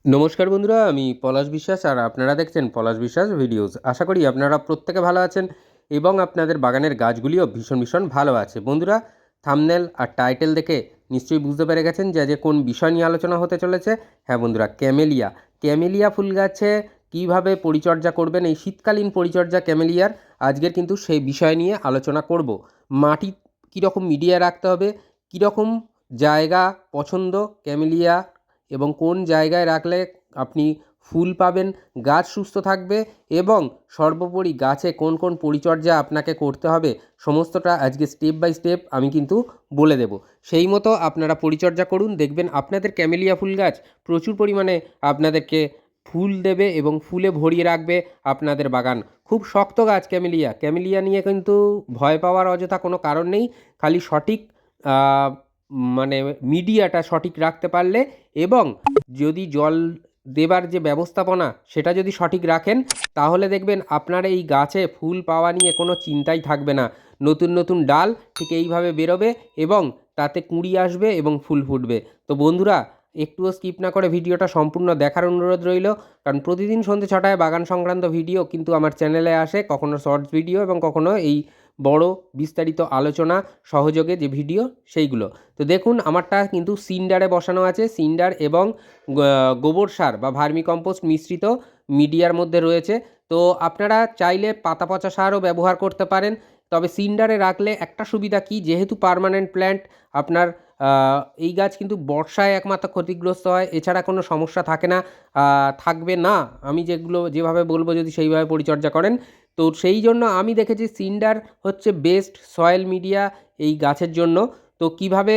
নমস্কার বন্ধুরা, আমি পলাশ বিশ্বাস আর আপনারা দেখছেন পলাশ বিশ্বাস ভিডিওস। আশা করি আপনারা প্রত্যেকে ভালো আছেন এবং আপনাদের বাগানের গাছগুলিও ভীষণ ভীষণ ভালো আছে। বন্ধুরা, থাম্বনেল আর টাইটেল দেখে নিশ্চয়ই বুঝতে পেরে গেছেন যে কোন বিষয় নিয়ে আলোচনা হতে চলেছে। হ্যাঁ বন্ধুরা, ক্যামেলিয়া ফুল গাছে কীভাবে পরিচর্যা করবেন, এই শীতকালীন পরিচর্যা ক্যামেলিয়ার আজকের কিন্তু সেই বিষয় নিয়ে আলোচনা করব। মাটি কীরকম মিডিয়া রাখতে হবে, কীরকম জায়গা পছন্দ ক্যামেলিয়া এবং কোন জায়গায় রাখলে আপনি ফুল পাবেন, গাছ সুস্থ থাকবে এবং সর্বোপরি গাছে কোন কোন পরিচর্যা আপনাকে করতে হবে, সমস্তটা আজকে স্টেপ বাই স্টেপ আমি কিন্তু বলে দেব। সেই মতো আপনারা পরিচর্যা করুন, দেখবেন আপনাদের ক্যামেলিয়া ফুল গাছ প্রচুর পরিমাণে আপনাদেরকে ফুল দেবে এবং ফুলে ভরিয়ে রাখবে আপনাদের বাগান। খুব শক্ত গাছ ক্যামেলিয়া নিয়ে কিন্তু ভয় পাওয়ার অযথা কোনো কারণ নেই। খালি সঠিক মানে মিডিয়াটা সঠিক রাখতে পারলে এবং যদি জল দেবার যে ব্যবস্থাপনা সেটা যদি সঠিক রাখেন, তাহলে দেখবেন আপনার এই গাছে ফুল পাওয়া নিয়ে কোনো চিন্তাই থাকবে না। নতুন নতুন ডাল ঠিক এইভাবে বেরোবে এবং তাতে কুঁড়ি আসবে এবং ফুল ফুটবে। তো বন্ধুরা, একটুও স্কিপ না করে ভিডিওটা সম্পূর্ণ দেখার অনুরোধ রইল, কারণ প্রতিদিন সন্ধ্যে 6টায় বাগান সংক্রান্ত ভিডিও কিন্তু আমার চ্যানেলে আসে, কখনো শর্টস ভিডিও এবং কখনো এই বড় বিস্তারিত আলোচনা সহযোগে যে ভিডিও সেইগুলো। তো দেখুন, আমারটা কিন্তু সিন্ডারে বসানো আছে। সিন্ডার এবং গোবর সার বা ভার্মি কম্পোস্ট মিশ্রিত মিডিয়ার মধ্যে রয়েছে। তো আপনারা চাইলে পাতা পচা সারও ব্যবহার করতে পারেন, তবে সিন্ডারে রাখলে একটা সুবিধা কি, যেহেতু পার্মানেন্ট প্ল্যান্ট আপনার এই গাছ কিন্তু বর্ষায় একমাত্র ক্ষতিগ্রস্ত হয়, এছাড়া কোনো সমস্যা থাকে না, থাকবে না। আমি যেভাবে বলবো যদি সেইভাবে পরিচর্যা করেন, তো সেই জন্য আমি দেখেছি সিন্ডার হচ্ছে বেস্ট সয়েল মিডিয়া এই গাছের জন্য। তো কিভাবে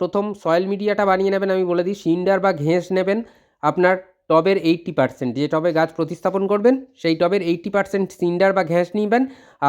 প্রথম সয়েল মিডিয়াটা বানিয়ে নেবেন আমি বলে দিই। সিন্ডার বা ঘেঁস নেবেন আপনার টবের 80%, যে টবে গাছ প্রতিস্থাপন করবেন সেই টবের 80% সিন্ডার বা ঘেঁস নিবেন,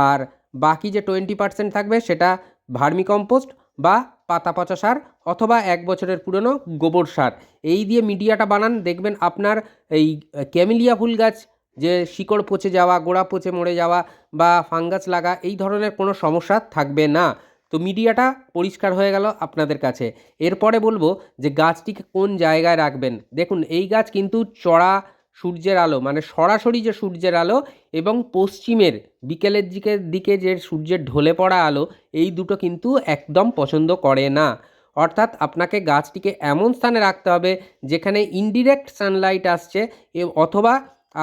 আর বাকি যে 20% থাকবে সেটা ভার্মি কম্পোস্ট বা পাতা পচা সার অথবা 1 বছরের পুরনো গোবর সার, এই দিয়ে মিডিয়াটা বানান। দেখবেন আপনার এই ক্যামেলিয়া ফুল গাছ যে শিকড় পচে যাওয়া, গোড়া পচে মরে যাওয়া বা ফাঙ্গাস লাগা এই ধরনের কোনো সমস্যা থাকবে না। তো মিডিয়াটা পরিষ্কার হয়ে গেল আপনাদের কাছে। এরপরে বলবো যে গাছটিকে কোন জায়গায় রাখবেন। দেখুন, এই গাছ কিন্তু চড়া সূর্যের আলো, মানে সরাসরি যে সূর্যের আলো এবং পশ্চিমের বিকেলের দিকে যে সূর্যের ঢলে পড়া আলো, এই দুটো কিন্তু একদম পছন্দ করে না। অর্থাৎ আপনাকে গাছটিকে এমন স্থানে রাখতে হবে যেখানে ইনডিরেক্ট সানলাইট আসছে, অথবা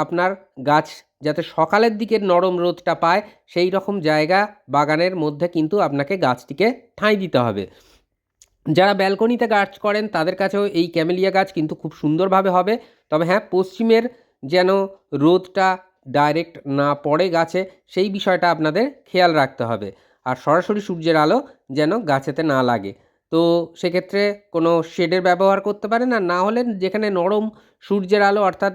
আপনার গাছ যাতে সকালের দিকে নরম রোদটা পায় সেই রকম জায়গা বাগানের মধ্যে কিন্তু আপনাকে গাছটিকে ঠাঁই দিতে হবে। যারা ব্যালকনিতে গাছ করেন তাদের কাছেও এই ক্যামেলিয়া গাছ কিন্তু খুব সুন্দরভাবে হবে। তবে হ্যাঁ, পশ্চিমের যেন রোদটা ডাইরেক্ট না পড়ে গাছে, সেই বিষয়টা আপনাদের খেয়াল রাখতে হবে। আর সরাসরি সূর্যের আলো যেন গাছেতে না লাগে। তো সেক্ষেত্রে কোনো শেডের ব্যবহার করতে পারেন, আর না হলে যেখানে নরম সূর্যের আলো, অর্থাৎ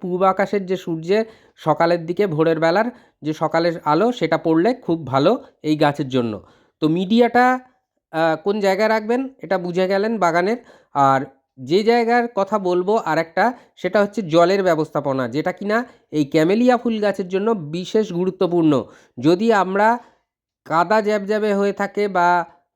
পূব আকাশের যে সূর্যের সকালের দিকে ভোরের বেলার যে সকালের আলো সেটা পড়লে খুব ভালো এই গাছের জন্য। তো মিডিয়াটা কোন জায়গায় রাখবেন এটা বুঝে গেলেন বাগানের। আর যে জায়গার কথা বলবো আরেকটা, সেটা হচ্ছে জলের ব্যবস্থাপনা, যেটা কিনা এই ক্যামেলিয়া ফুল গাছের জন্য বিশেষ গুরুত্বপূর্ণ। যদি আমরা কাদা জ্যাবজ্যাবে হয়ে থাকে বা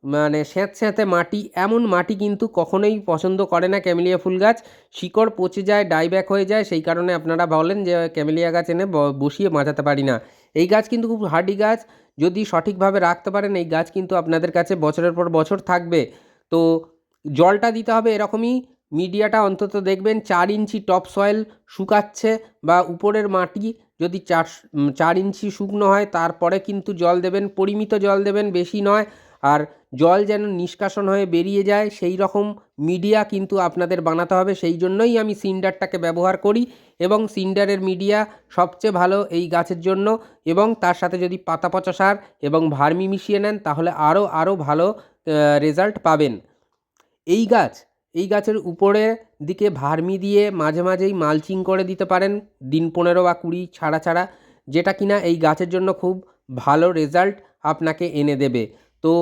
মানে স্যাঁতস্যাঁতে মাটি, এমন মাটি কিন্তু কখনোই পছন্দ করে না ক্যামেলিয়া ফুল গাছ। শিকড় পচে যায়, ডাইব্যাক হয়ে যায়, সেই কারণে আপনারা বলেন যে ক্যামেলিয়া গাছ এনে বসিয়ে বাঁচাতে পারি না। এই গাছ কিন্তু খুব হার্ডি গাছ, যদি সঠিকভাবে রাখতে পারেন এই গাছ কিন্তু আপনাদের কাছে বছরের পর বছর থাকবে। তো জলটা দিতে হবে এরকমই, মিডিয়াটা অন্তত দেখবেন 4 ইঞ্চি টপ সয়েল শুকাচ্ছে বা উপরের মাটি যদি 4 ইঞ্চি শুকনো হয় তারপরে কিন্তু জল দেবেন, পরিমিত জল দেবেন, বেশি নয়। আর জল যেন নিষ্কাশন হয়ে বেরিয়ে যায় সেই রকম মিডিয়া কিন্তু আপনাদের বানাতে হবে। সেই জন্যই আমি সিন্ডারটাকে ব্যবহার করি এবং সিন্ডারের মিডিয়া সবচেয়ে ভালো এই গাছের জন্য। এবং তার সাথে যদি পাতা পচা সার এবং ভার্মি মিশিয়ে নেন তাহলে আরও ভালো রেজাল্ট পাবেন। এই গাছের উপরের দিকে ভার্মি দিয়ে মাঝে মাঝেই মালচিং করে দিতে পারেন, দিন 15 বা 20 ছাড়া ছাড়া, যেটা কিনা এই গাছের জন্য খুব ভালো রেজাল্ট আপনাকে এনে দেবে। তো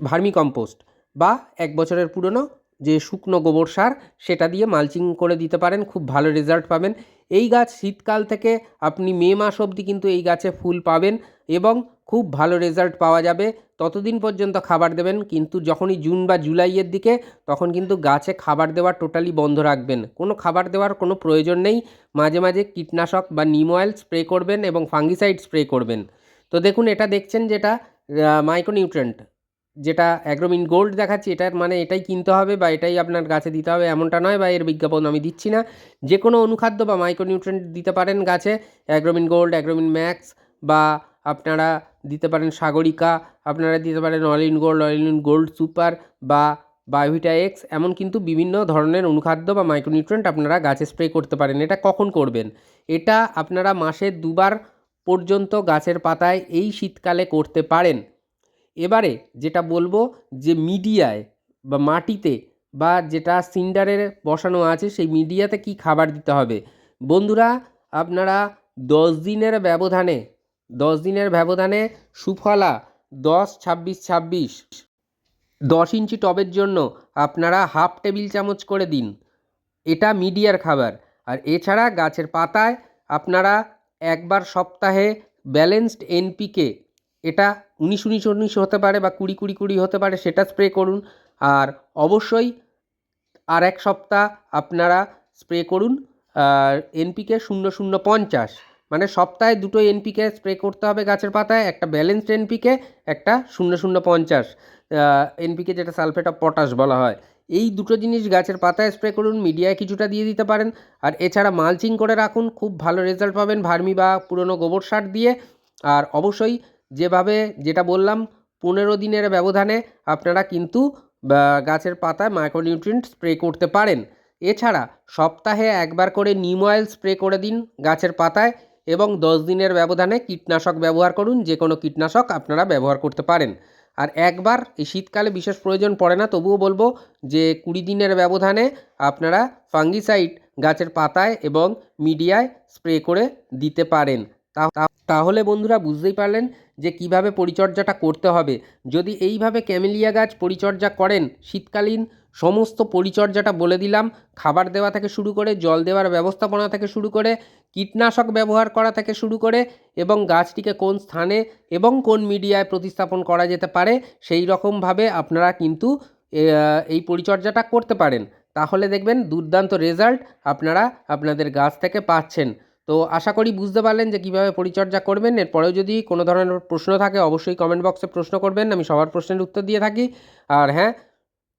ভার্মি কম্পোস্ট বা 1 বছরের পুরনো যে শুকনো গোবর সার সেটা দিয়ে মালচিং করে দিতে পারেন, খুব ভালো রেজাল্ট পাবেন। এই গাছ শীতকাল থেকে আপনি মে মাস অবধি কিন্তু এই গাছে ফুল পাবেন এবং খুব ভালো রেজাল্ট পাওয়া যাবে। ততদিন পর্যন্ত খাবার দেবেন, কিন্তু যখনই জুন বা জুলাইয়ের দিকে তখন কিন্তু গাছে খাবার দেওয়া টোটালি বন্ধ রাখবেন। কোনো খাবার দেওয়ার কোনো প্রয়োজন নেই। মাঝে মাঝে কীটনাশক বা নিম অয়েল স্প্রে করবেন এবং ফাঙ্গিসাইড স্প্রে করবেন। তো দেখুন, এটা দেখছেন যেটা মাইক্রোনিউট্রেন্ট, যেটা অ্যাগ্রোমিন গোল্ড দেখাচ্ছি, এটার মানে এটাই কিনতে হবে বা এটাই আপনার গাছে দিতে হবে এমনটা নয়, বা এর বিজ্ঞাপন আমি দিচ্ছি না। যে কোনো অনুখাদ্য বা মাইক্রোনিউট্রেন্ট দিতে পারেন গাছে, অ্যাগ্রোমিন গোল্ড, অ্যাগ্রোমিন ম্যাক্স, বা আপনারা দিতে পারেন সাগরিকা, আপনারা দিতে পারেন অল ইন গোল্ড সুপার বা বায়োভিটা এক্স। এমন কিন্তু বিভিন্ন ধরনের অনুখাদ্য বা মাইক্রোনিউট্রেন্ট আপনারা গাছে স্প্রে করতে পারেন। এটা কখন করবেন? এটা আপনারা মাসে 2 বার পর্যন্ত গাছের পাতায় এই শীতকালে করতে পারেন। এবারে যেটা বলবো, যে মিডিয়ায় বা মাটিতে বা যেটা সিন্ডারে বসানো আছে সেই মিডিয়াতে কি খাবার দিতে হবে বন্ধুরা, আপনারা 10 দিনের ব্যবধানে সুফলা 10-26-26 10 ইঞ্চি টবের জন্য আপনারা হাফ টেবিল চামচ করে দিন। এটা মিডিয়ার খাবার। আর এছাড়া গাছের পাতায় আপনারা একবার সপ্তাহে ব্যালেন্সড এনপিকে, এটা 19-19-19 হতে পারে বা 20-20-20 হতে পারে, সেটা স্প্রে করুন। আর অবশ্যই আর এক সপ্তাহ আপনারা স্প্রে করুন এনপিকে 00-50, মানে সপ্তাহে 2টো এনপিকে স্প্রে করতে হবে গাছের পাতায়, একটা ব্যালেন্সড এনপিকে, একটা 00-50 এনপিকে, যেটা সালফেট অফ পটাশ বলা হয়। এই দুটো জিনিস গাছের পাতায় স্প্রে করুন, মিডিয়ায় কিছুটা দিয়ে দিতে পারেন। আর এছাড়া মালচিং করে রাখুন, খুব ভালো রেজাল্ট পাবেন ভার্মি বা পুরনো গোবর সার দিয়ে। আর অবশ্যই যেটা বললাম, 15 দিনের ব্যবধানে আপনারা কিন্তু গাছের পাতায় মাইক্রোনিউট্রিয়েন্ট স্প্রে করতে পারেন। এছাড়া সপ্তাহে একবার করে নিম অয়েল স্প্রে করে দিন গাছের পাতায়, এবং 10 দিনের ব্যবধানে কীটনাশক ব্যবহার করুন। যে কোনো কীটনাশক আপনারা ব্যবহার করতে পারেন। আর একবার এই শীতকালে বিশেষ প্রয়োজন পড়ে না, তবুও বলবো যে 20 দিনের ব্যবধানে আপনারা ফাঙ্গিসাইড গাছের পাতায় এবং মিডিয়ায় স্প্রে করে দিতে পারেন। তাহলে বন্ধুরা বুঝতেই পারলেন যে কিভাবে পরিচর্যাটা করতে হবে। যদি এইভাবে ক্যামেলিয়া গাছ পরিচর্যা করেন, শীতকালীন সমস্ত পরিচর্যাটা বলে দিলাম, খাবার দেওয়া থেকে শুরু করে, জল দেওয়ার ব্যবস্থাপনা থেকে শুরু করে, কীটনাশক ব্যবহার করা থেকে শুরু করে, এবং গাছটিকে কোন স্থানে এবং কোন মিডিয়ায় প্রতিস্থাপন করা যেতে পারে, সেই রকমভাবে আপনারা কিন্তু এই পরিচর্যাটা করতে পারেন। তাহলে দেখবেন দুর্দান্ত রেজাল্ট আপনারা আপনাদের গাছ থেকে পাচ্ছেন। তো আশা করি বুঝতে পারলেন যে কীভাবে পরিচর্যা করবেন। এরপরেও যদি কোনো ধরনের প্রশ্ন থাকে অবশ্যই কমেন্ট বক্সে প্রশ্ন করবেন, আমি সবার প্রশ্নের উত্তর দিয়ে থাকি। আর হ্যাঁ,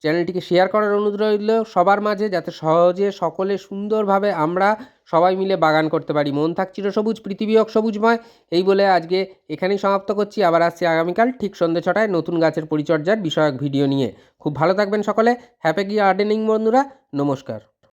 চ্যানেলটিকে শেয়ার করার অনুরোধ রইল সবার মাঝে, যাতে সহজে সকলে সুন্দরভাবে আমরা সবাই মিলে বাগান করতে পারি। মন থাক চিরসবুজ, পৃথিবী হোক সবুজময়। এই বলে আজকে এখানেই সমাপ্ত করছি। আবার আসছি আগামীকাল ঠিক সন্ধ্যে 6টায় নতুন গাছের পরিচর্যার বিষয়ক ভিডিও নিয়ে। খুব ভালো থাকবেন সকলে। হ্যাপি গার্ডেনিং বন্ধুরা, নমস্কার।